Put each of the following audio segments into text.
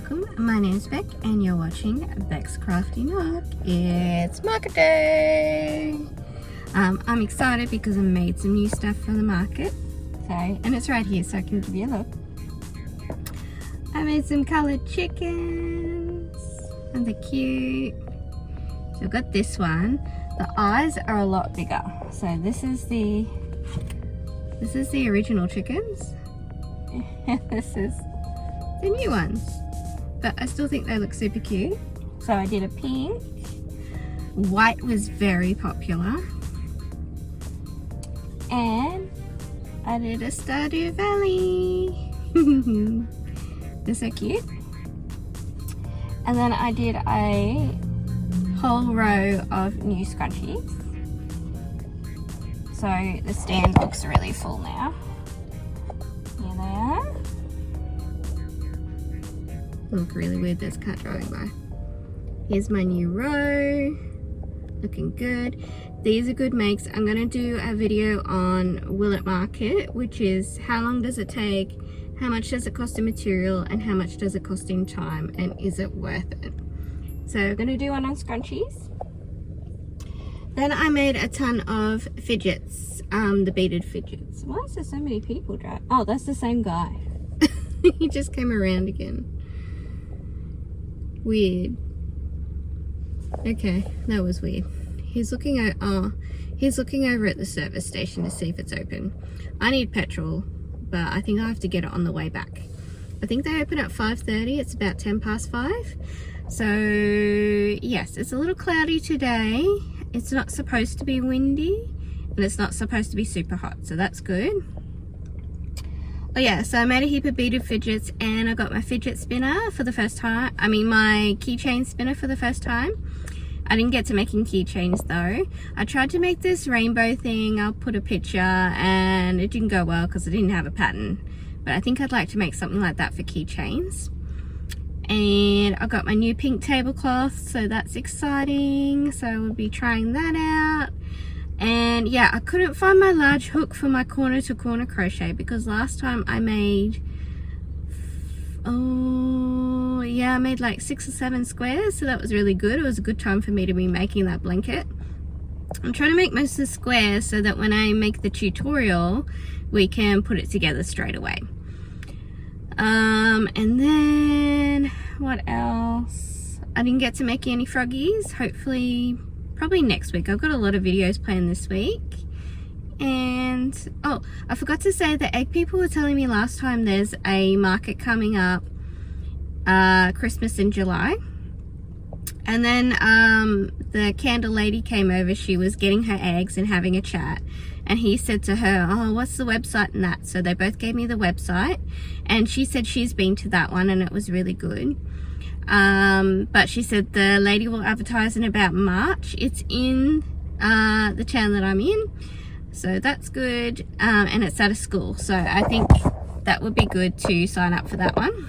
welcome. My name's Beck and you're watching Beck's Crafty Nook. It's market day! I'm excited because I made some new stuff for the market. And it's right here so I can give you a look. I made some coloured chickens and they're cute. So I've got this one. The eyes are a lot bigger. So this is the original chickens. And this is the new ones. But I still think they look super cute. So I did a pink. White was very popular. And I did a Stardew Valley. They're so cute. And then I did a whole row of new scrunchies. So the stand looks really full now. Here they are. Look really weird, there's a cat driving by. Here's my new row. Looking good. These are good makes. I'm going to do a video on Will It Market, which is how long does it take, how much does it cost in material, and how much does it cost in time, and is it worth it? So I'm going to do one on scrunchies. Then I made a ton of fidgets, the beaded fidgets. Why is there so many people driving? Oh, that's the same guy. He just came around again. Weird. Okay, that was weird. He's looking at he's looking over at the service station to see if it's open. I need petrol, but I think I have to get it on the way back. I think they open at 5:30. It's about 5:10. So yes, it's a little cloudy today. It's not supposed to be windy and it's not supposed to be super hot, so that's good. Oh yeah, so I made a heap of beaded fidgets and I got my fidget spinner for the first time. I mean my keychain spinner for the first time. I didn't get to making keychains though. I tried to make this rainbow thing. I'll put a picture and it didn't go well because I didn't have a pattern. But I think I'd like to make something like that for keychains. And I got my new pink tablecloth, so that's exciting. So we'll be trying that out. And yeah, I couldn't find my large hook for my corner to corner crochet because last time I made, oh yeah, I made like 6 or 7 squares, so that was really good. It was a good time for me to be making that blanket. I'm trying to make most of the squares so that when I make the tutorial we can put it together straight away. And then what else? I didn't get to make any froggies. Hopefully probably next week. I've got a lot of videos planned this week. And oh, I forgot to say the egg people were telling me last time there's a market coming up, Christmas in July. And then the candle lady came over. She was getting her eggs and having a chat, and he said to her, oh, what's the website and that? So they both gave me the website, and she said she's been to that one and it was really good. But she said the lady will advertise in about March. It's in the town that I'm in, so that's good. And it's at a school, so I think that would be good to sign up for that one.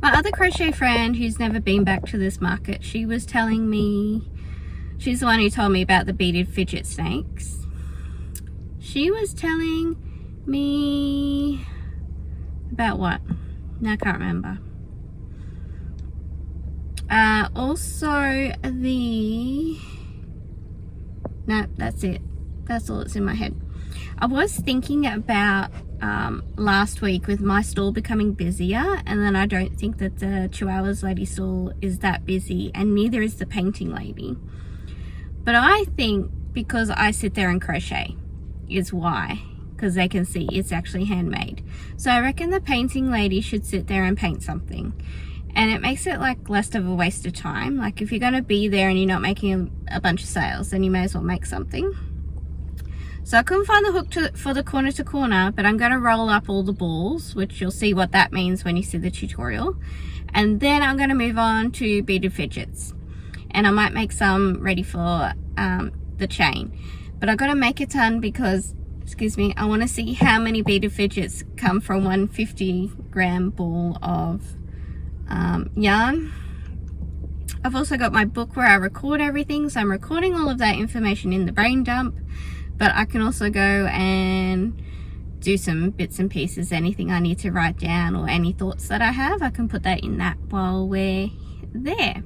My other crochet friend who's never been back to this market, she was telling me, she's the one who told me about the beaded fidget snakes. She was telling me about what? No, I can't remember. Also no, that's it. That's all that's in my head. I was thinking about last week with my stall becoming busier, and then I don't think that the 2 Hours Lady stall is that busy, and neither is the painting lady. But I think because I sit there and crochet is why, because they can see it's actually handmade. So I reckon the painting lady should sit there and paint something, and it makes it like less of a waste of time. Like if you're going to be there and you're not making a bunch of sales, then you may as well make something. So I couldn't find the hook for the corner to corner, but I'm going to roll up all the balls, which you'll see what that means when you see the tutorial. And then I'm going to move on to beaded fidgets. And I might make some ready for the chain. But I've got to make a ton because, excuse me, I want to see how many beaded fidgets come from one 50-gram ball of yarn. I've also got my book where I record everything, so I'm recording all of that information in the brain dump. But I can also go and do some bits and pieces, anything I need to write down or any thoughts that I have, I can put that in that while we're there.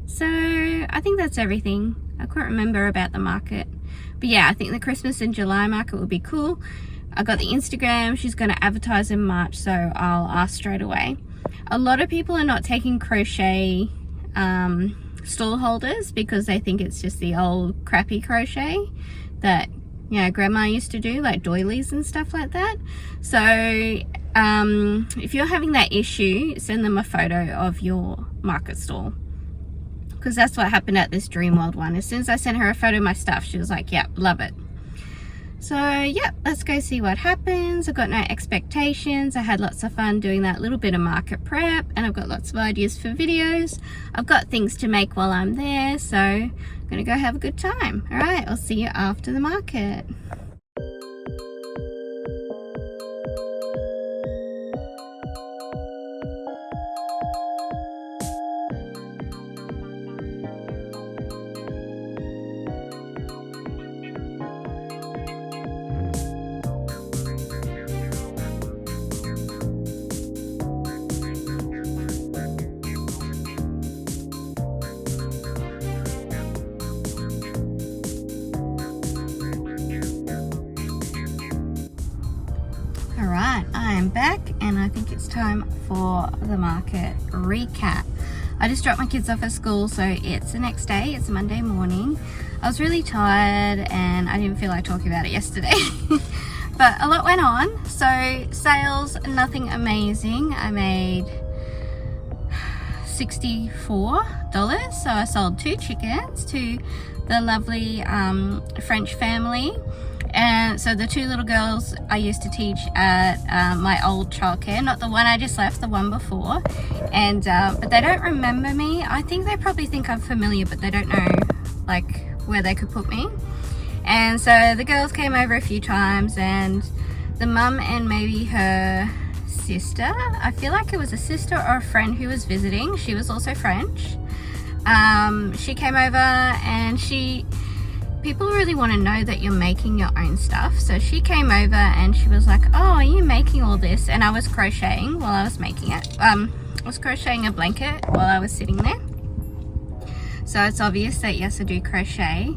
So I think that's everything. I can't remember about the market, but yeah, I think the Christmas in July market would be cool. I got the Instagram, she's going to advertise in March, so I'll ask straight away. A lot of people are not taking crochet stall holders because they think it's just the old crappy crochet that, you know, grandma used to do, like doilies and stuff like that. So if you're having that issue, send them a photo of your market stall, because that's what happened at this Dreamworld one. As soon as I sent her a photo of my stuff, she was like, yep, love it. So yeah, let's go see what happens. I've got no expectations. I had lots of fun doing that little bit of market prep, and I've got lots of ideas for videos. I've got things to make while I'm there, so I'm gonna go have a good time. All right, I'll see you after the market. Alright, I am back and I think it's time for the market recap. I just dropped my kids off at school, so it's the next day, it's a Monday morning. I was really tired and I didn't feel like talking about it yesterday. But a lot went on. So sales, nothing amazing. I made $64. So I sold 2 chickens to the lovely French family. And so the 2 little girls I used to teach at my old childcare, not the one I just left, the one before. And but they don't remember me. I think they probably think I'm familiar, but they don't know like where they could put me. And so the girls came over a few times, and the mum and maybe her sister, I feel like it was a sister or a friend who was visiting. She was also French. She came over, and people really want to know that you're making your own stuff. So she came over and she was like, oh, are you making all this? And I was crocheting while I was making it. I was crocheting a blanket while I was sitting there. So it's obvious that yes, I do crochet.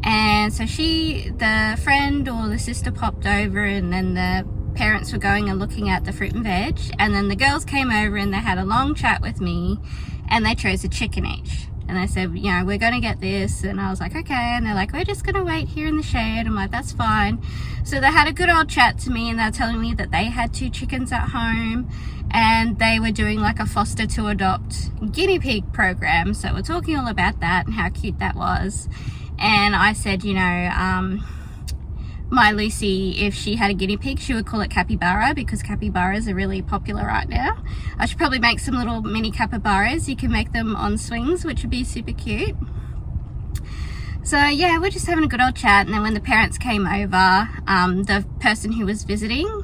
And so the friend or the sister popped over, and then the parents were going and looking at the fruit and veg. And then the girls came over and they had a long chat with me, and they chose a chicken each. And they said, you know, we're going to get this. And I was like, okay. And they're like, we're just going to wait here in the shade. I'm like, that's fine. So they had a good old chat to me, and they're telling me that they had 2 chickens at home, and they were doing like a foster to adopt guinea pig program. So we're talking all about that and how cute that was. And I said, you know, my Lucy, if she had a guinea pig, she would call it capybara, because capybaras are really popular right now. I should probably make some little mini capybaras. You can make them on swings, which would be super cute. So yeah, we're just having a good old chat. And then when the parents came over, the person who was visiting,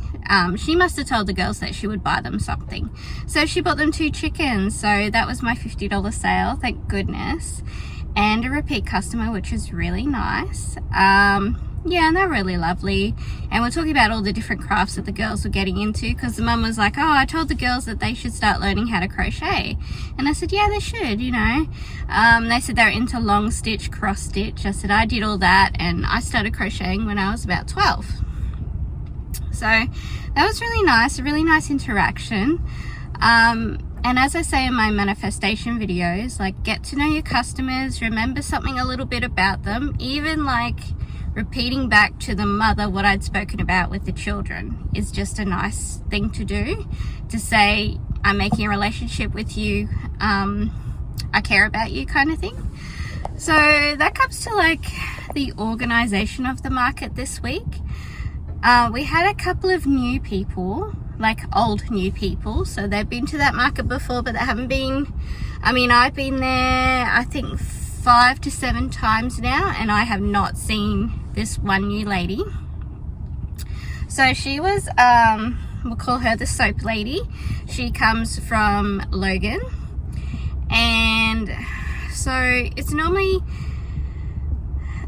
she must have told the girls that she would buy them something. So she bought them 2 chickens. So that was my $50 sale, thank goodness. And a repeat customer, which is really nice. Yeah, and they're really lovely. And we're talking about all the different crafts that the girls were getting into, because the mum was like, oh, I told the girls that they should start learning how to crochet. And I said, yeah, they should, you know. They said they're into long stitch, cross stitch. I said, I did all that, and I started crocheting when I was about 12. So that was really nice, a really nice interaction. And as I say in my manifestation videos, like, get to know your customers, remember something a little bit about them, even like repeating back to the mother what I'd spoken about with the children is just a nice thing to do, to say, I'm making a relationship with you, I care about you, kind of thing. So that comes to like the organization of the market this week. We had a couple of new people, like old new people, so they've been to that market before, but they haven't been, I mean, I've been there I think 5 to 7 times now, and I have not seen this one new lady. So she was, we'll call her the soap lady. She comes from Logan, and so it's normally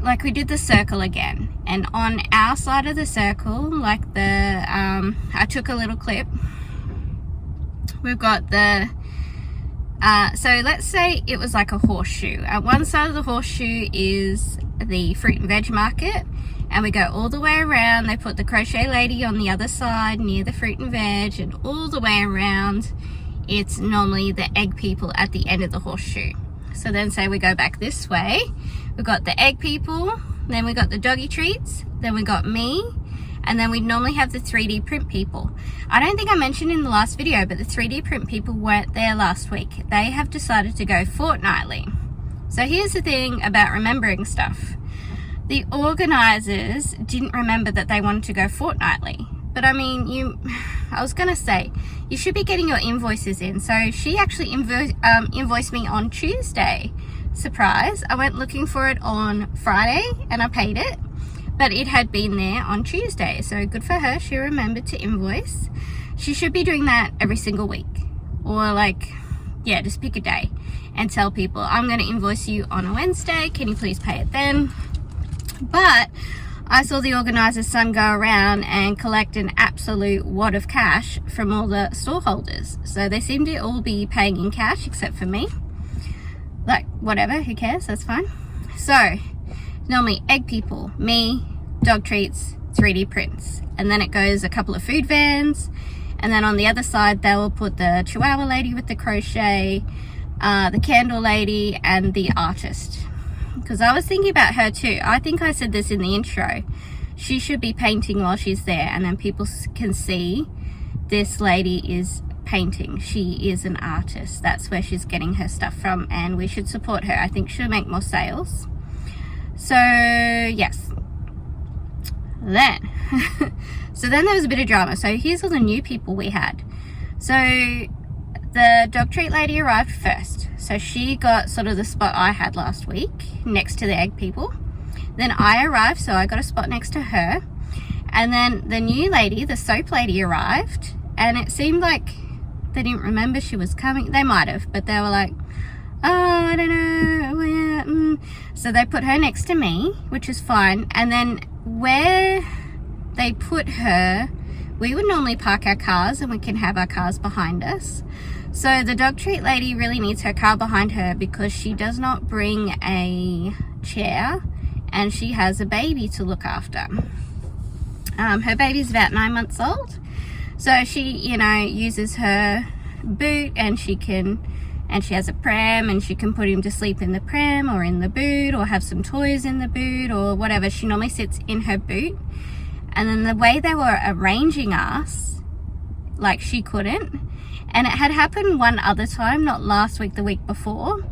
like we did the circle again, and on our side of the circle, like the I took a little clip. We've got the so let's say it was like a horseshoe. At one side of the horseshoe is the fruit and veg market, and we go all the way around. They put the crochet lady on the other side near the fruit and veg, and all the way around it's normally the egg people at the end of the horseshoe. So then say we go back this way, we've got the egg people, then we got the doggy treats, then we got me, and then we normally have the 3D print people. I don't think I mentioned in the last video, but the 3D print people weren't there last week. They have decided to go fortnightly. So here's the thing about remembering stuff. The organisers didn't remember that they wanted to go fortnightly. But I mean, I was going to say, you should be getting your invoices in. So she actually invoiced me on Tuesday. Surprise. I went looking for it on Friday and I paid it. But it had been there on Tuesday. So good for her. She remembered to invoice. She should be doing that every single week. Or like, yeah, just pick a day and tell people, I'm going to invoice you on a Wednesday. Can you please pay it then? But I saw the organiser's son go around and collect an absolute wad of cash from all the store holders. So they seem to all be paying in cash except for me. Like, whatever, who cares? That's fine. So, normally egg people, me, dog treats, 3D prints. And then it goes a couple of food vans. And then on the other side, they will put the chihuahua lady with the crochet, the candle lady, and the artist. Because I was thinking about her too. I think I said this in the intro. She should be painting while she's there, and then people can see this lady is painting. She is an artist. That's where she's getting her stuff from, and we should support her. I think she'll make more sales. So yes. Then so then there was a bit of drama. So here's all the new people we had. So the dog treat lady arrived first. So she got sort of the spot I had last week next to the egg people. Then I arrived, so I got a spot next to her. And then the new lady, the soap lady, arrived, and it seemed like they didn't remember she was coming. They might have, but they were like, oh, I don't know. Yeah, So they put her next to me, which is fine. And then where they put her, we would normally park our cars and we can have our cars behind us. So the dog treat lady really needs her car behind her because she does not bring a chair and she has a baby to look after. Her baby's about 9 months old. So she, you know, uses her boot, and she has a pram, and she can put him to sleep in the pram or in the boot or have some toys in the boot or whatever. She normally sits in her boot. And then the way they were arranging us, like she couldn't. And it had happened one other time, not last week, the week before.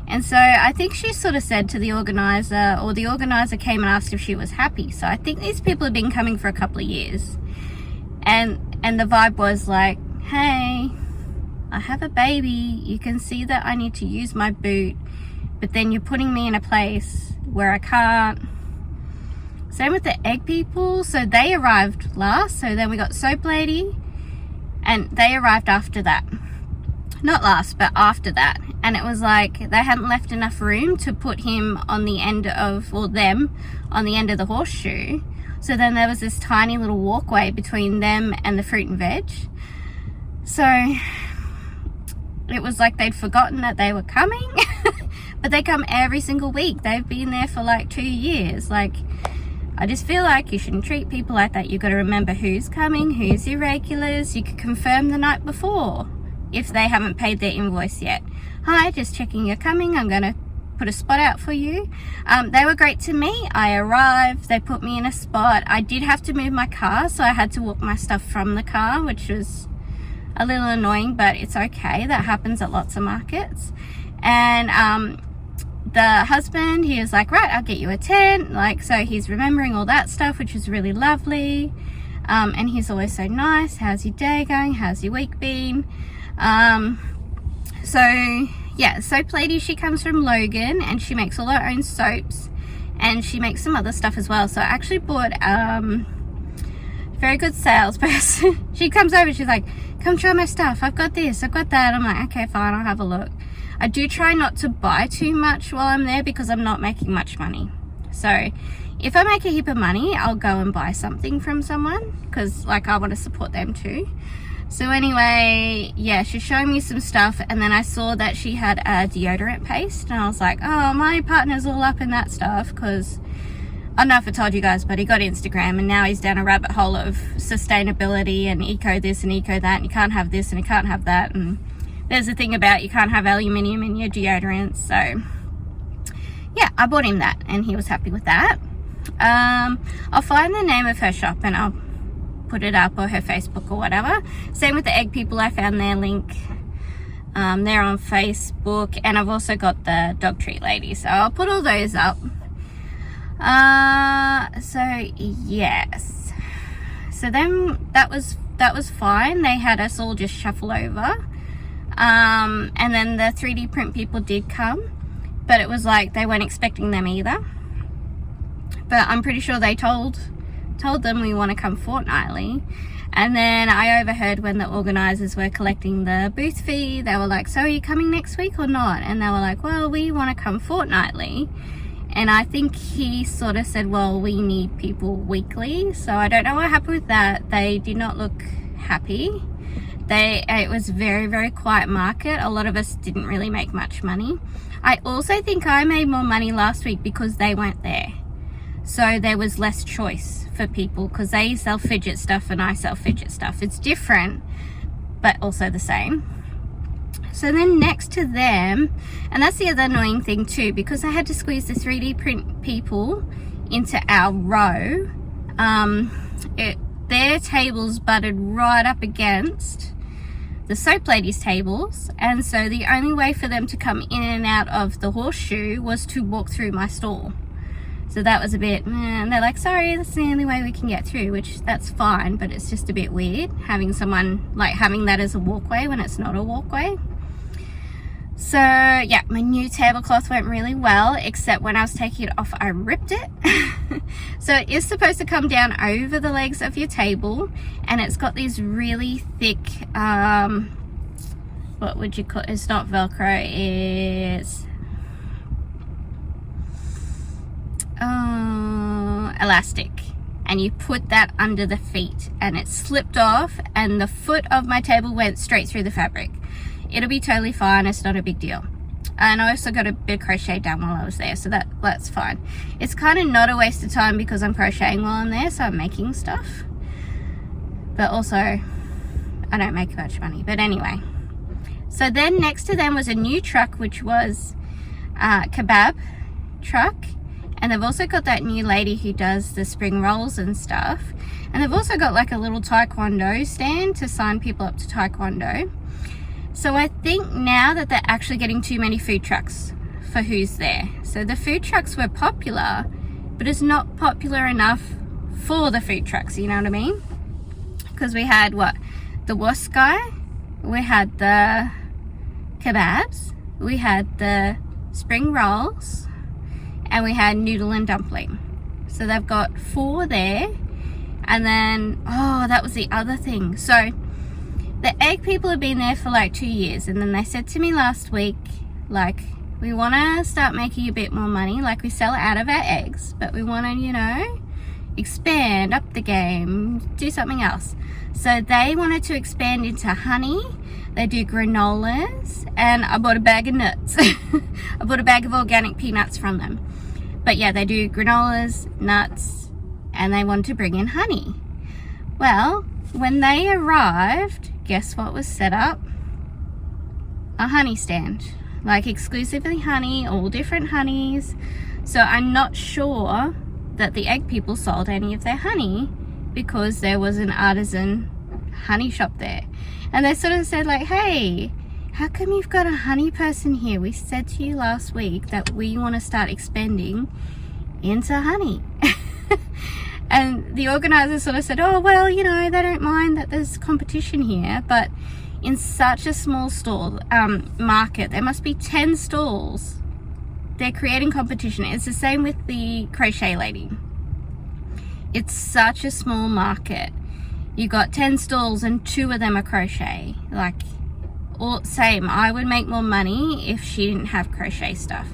And so I think she sort of said to the organiser, or the organiser came and asked if she was happy. So I think these people have been coming for a couple of years. And the vibe was like, hey, I have a baby. You can see that I need to use my boot. But then you're putting me in a place where I can't. Same with the egg people. So they arrived last. So then we got soap lady. And they arrived after that. Not last, but after that. And it was like they hadn't left enough room to put him on the end of, or them, on the end of the horseshoe. So then there was this tiny little walkway between them and the fruit and veg. So it was like they'd forgotten that they were coming. But they come every single week. They've been there for like 2 years. Like, I just feel like you shouldn't treat people like that. You've got to remember who's coming, who's irregulars. You could confirm the night before if they haven't paid their invoice yet. Hi, just checking you're coming. I'm going to put a spot out for you. They were great to me. I arrived. They put me in a spot. I did have to move my car, so I had to walk my stuff from the car, which was a little annoying, but it's okay. That happens at lots of markets. And the husband, he was like, right, I'll get you a tent. Like, so he's remembering all that stuff, which is really lovely. And he's always so nice. How's your day going? How's your week been? So yeah, soap lady, she comes from Logan, and she makes all her own soaps, and she makes some other stuff as well. So I actually bought very good salesperson. She comes over, she's like, come try my stuff, I've got this, I've got that. I'm like, okay, fine, I'll have a look. I do try not to buy too much while I'm there because I'm not making much money. So if I make a heap of money, I'll go and buy something from someone, because like I want to support them too. So anyway, yeah, she's showing me some stuff, and then I saw that she had a deodorant paste, and I was like, oh, my partner's all up in that stuff, because I don't know if I told you guys, but he got Instagram, and now he's down a rabbit hole of sustainability and eco this and eco that, and you can't have this and you can't have that, and there's a thing about you can't have aluminium in your deodorants. So yeah, I bought him that, and he was happy with that. I'll find the name of her shop and I'll put it up, or her Facebook or whatever. Same with the egg people, I found their link. They're on Facebook, and I've also got the dog treat lady, so I'll put all those up. So yes, so then that was fine. They had us all just shuffle over, and then the 3D print people did come, but it was like they weren't expecting them either. But I'm pretty sure they told them we want to come fortnightly. And then I overheard when the organisers were collecting the booth fee, they were like, so are you coming next week or not? And they were like, well, we want to come fortnightly. And I think he sort of said, well, we need people weekly. So I don't know what happened with that. They did not look happy. It was very, very quiet market. A lot of us didn't really make much money. I also think I made more money last week because they weren't there. So there was less choice for people, because they sell fidget stuff and I sell fidget stuff. It's different, but also the same. So then next to them, and that's the other annoying thing too, because I had to squeeze the 3D print people into our row, their tables butted right up against the soap ladies' tables, and so the only way for them to come in and out of the horseshoe was to walk through my stall. So that was a bit, and they're like, sorry, that's the only way we can get through, which that's fine, but it's just a bit weird having someone, like having that as a walkway when it's not a walkway. So yeah, my new tablecloth went really well, except when I was taking it off, I ripped it. So it is supposed to come down over the legs of your table, and it's got these really thick, what would you call it? It's not Velcro, it's elastic, and you put that under the feet, and it slipped off and the foot of my table went straight through the fabric. It'll be totally fine, it's not a big deal. And I also got a bit of crochet done while I was there, so that's fine. It's kind of not a waste of time because I'm crocheting while I'm there, so I'm making stuff, but also I don't make much money. But anyway, so then next to them was a new truck, which was kebab truck. And they've also got that new lady who does the spring rolls and stuff. And they've also got like a little taekwondo stand to sign people up to taekwondo. So I think now that they're actually getting too many food trucks for who's there. So the food trucks were popular, but it's not popular enough for the food trucks, you know what I mean? Because we had what? The wuss guy, we had the kebabs, we had the spring rolls, and we had noodle and dumpling. So they've got 4 there. And then, oh, that was the other thing. So the egg people have been there for like 2 years, and then they said to me last week, like, we want to start making a bit more money. Like, we sell out of our eggs, but we want to, you know, expand, up the game, do something else. So they wanted to expand into honey. They do granolas, and I bought a bag of nuts. I bought a bag of organic peanuts from them. But yeah, they do granolas, nuts, and they wanted to bring in honey. Well, when they arrived, guess what was set up? A honey stand. Like exclusively honey, all different honeys. So I'm not sure that the egg people sold any of their honey because there was an artisan honey shop there. And they sort of said like, hey, how come you've got a honey person here? We said to you last week that we want to start expanding into honey. And the organizer sort of said, oh, well, you know, they don't mind that there's competition here, but in such a small stall market, there must be 10 stalls. They're creating competition. It's the same with the crochet lady. It's such a small market. You got 10 stalls and 2 of them are crochet. Like, all same. I would make more money if she didn't have crochet stuff.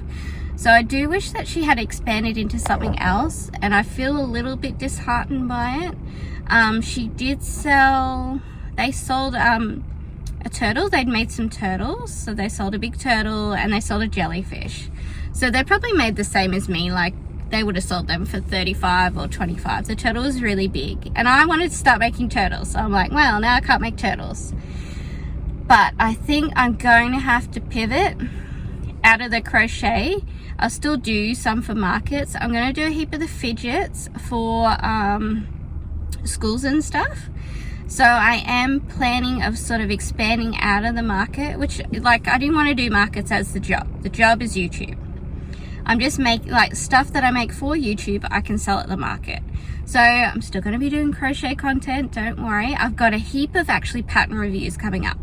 So I do wish that she had expanded into something else, and I feel a little bit disheartened by it. She did sell, they sold a turtle. They'd made some turtles, so they sold a big turtle and they sold a jellyfish. So they probably made the same as me, like they would have sold them for 35 or 25. The turtle was really big, and I wanted to start making turtles, so I'm like, well, now I can't make turtles. But I think I'm going to have to pivot out of the crochet. I'll still do some for markets. I'm going to do a heap of the fidgets for schools and stuff. So I am planning of sort of expanding out of the market, which, like, I didn't want to do markets as the job. The job is YouTube. I'm just making, like, stuff that I make for YouTube, I can sell at the market. So I'm still going to be doing crochet content, don't worry. I've got a heap of actually pattern reviews coming up.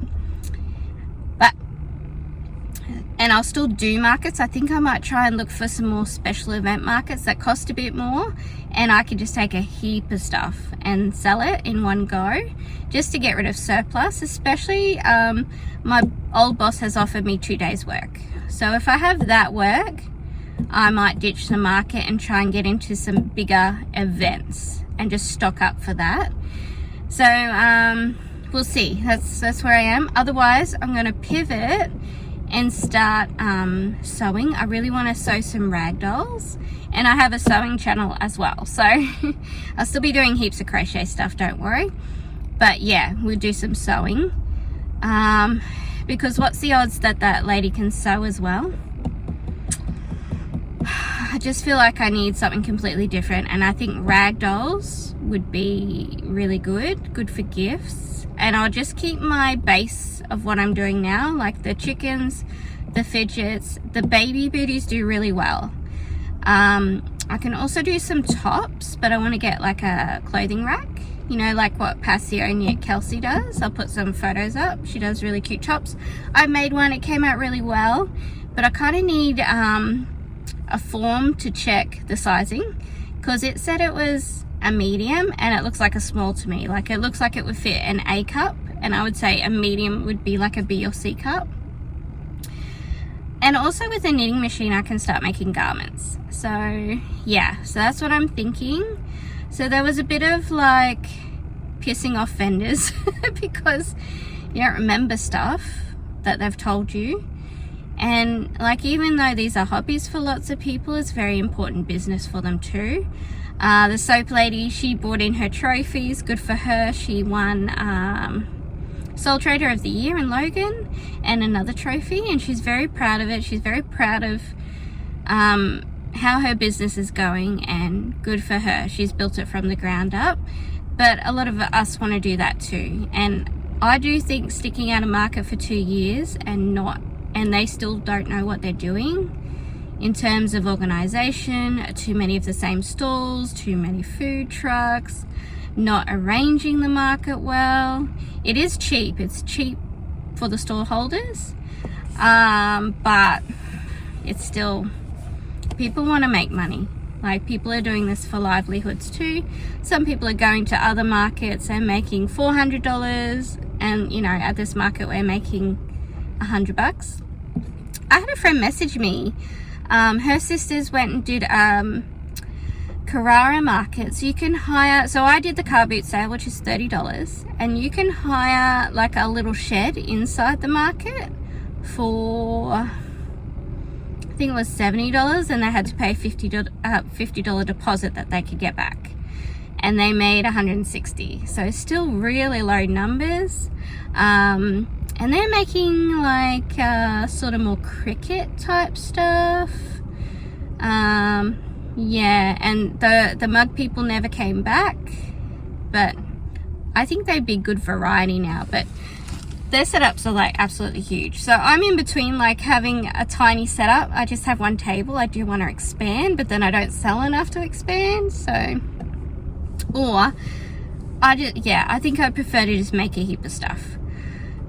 And I'll still do markets. I think I might try and look for some more special event markets that cost a bit more, and I can just take a heap of stuff and sell it in one go, just to get rid of surplus. Especially my old boss has offered me 2 days work, so if I have that work, I might ditch the market and try and get into some bigger events and just stock up for that. So we'll see. That's where I am. Otherwise, I'm going to pivot and start sewing. I really want to sew some rag dolls, and I have a sewing channel as well, so I'll still be doing heaps of crochet stuff, don't worry. But yeah, we'll do some sewing, because what's the odds that that lady can sew as well? I just feel like I need something completely different, and I think rag dolls would be really good for gifts. And I'll just keep my base of what I'm doing now, like the chickens, the fidgets. The baby booties do really well. I can also do some tops, but I want to get like a clothing rack, you know, like what Passionia Kelsey does. I'll put some photos up. She does really cute tops. I made one, it came out really well, but I kind of need a form to check the sizing, because it said it was a medium and it looks like a small to me. Like, it looks like it would fit an A cup, and I would say a medium would be like a B or C cup. And also with a knitting machine I can start making garments. So yeah, so that's what I'm thinking. So there was a bit of like pissing off vendors because you don't remember stuff that they've told you. And like, even though these are hobbies for lots of people, it's very important business for them too. The soap lady, she brought in her trophies, good for her. She won Sole Trader of the Year in Logan and another trophy, and she's very proud of it. She's very proud of how her business is going, and good for her. She's built it from the ground up, but a lot of us want to do that too. And I do think sticking out of market for 2 years and they still don't know what they're doing in terms of organization, too many of the same stalls, too many food trucks, not arranging the market well. It is cheap. It's cheap for the store holders, but it's still, people want to make money. Like, people are doing this for livelihoods too. Some people are going to other markets and making $400, and you know, at this market we're making $100. I had a friend message me. Her sisters went and did Carrara market. So you can hire, so I did the car boot sale, which is $30, and you can hire like a little shed inside the market for, I think it was $70, and they had to pay $50 deposit that they could get back, and they made $160. So still really low numbers. And they're making like sort of more cricket type stuff. Yeah, and the mug people never came back, but I think they'd be good variety now. But their setups are like absolutely huge. So I'm in between like having a tiny setup. I just have one table. I do want to expand, but then I don't sell enough to expand. So, or I think I prefer to just make a heap of stuff.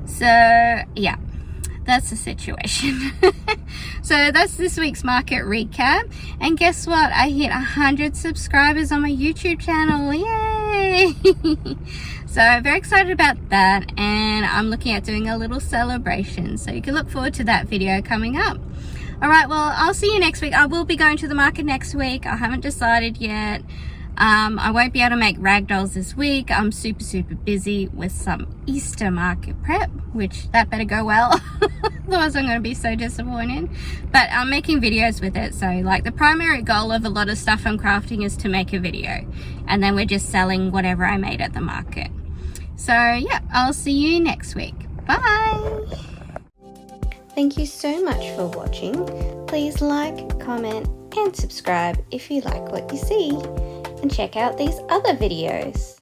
So yeah, that's the situation. So that's this week's market recap. And guess what? I hit 100 subscribers on my YouTube channel. Yay! So I'm very excited about that, and I'm looking at doing a little celebration. So you can look forward to that video coming up. Alright, well, I'll see you next week. I will be going to the market next week. I haven't decided yet. I won't be able to make rag dolls this week. I'm super busy with some Easter market prep, which that better go well. Otherwise I'm going to be so disappointed. But I'm making videos with it. So like the primary goal of a lot of stuff I'm crafting is to make a video. And then we're just selling whatever I made at the market. So yeah, I'll see you next week. Bye! Thank you so much for watching. Please like, comment and subscribe if you like what you see. And check out these other videos.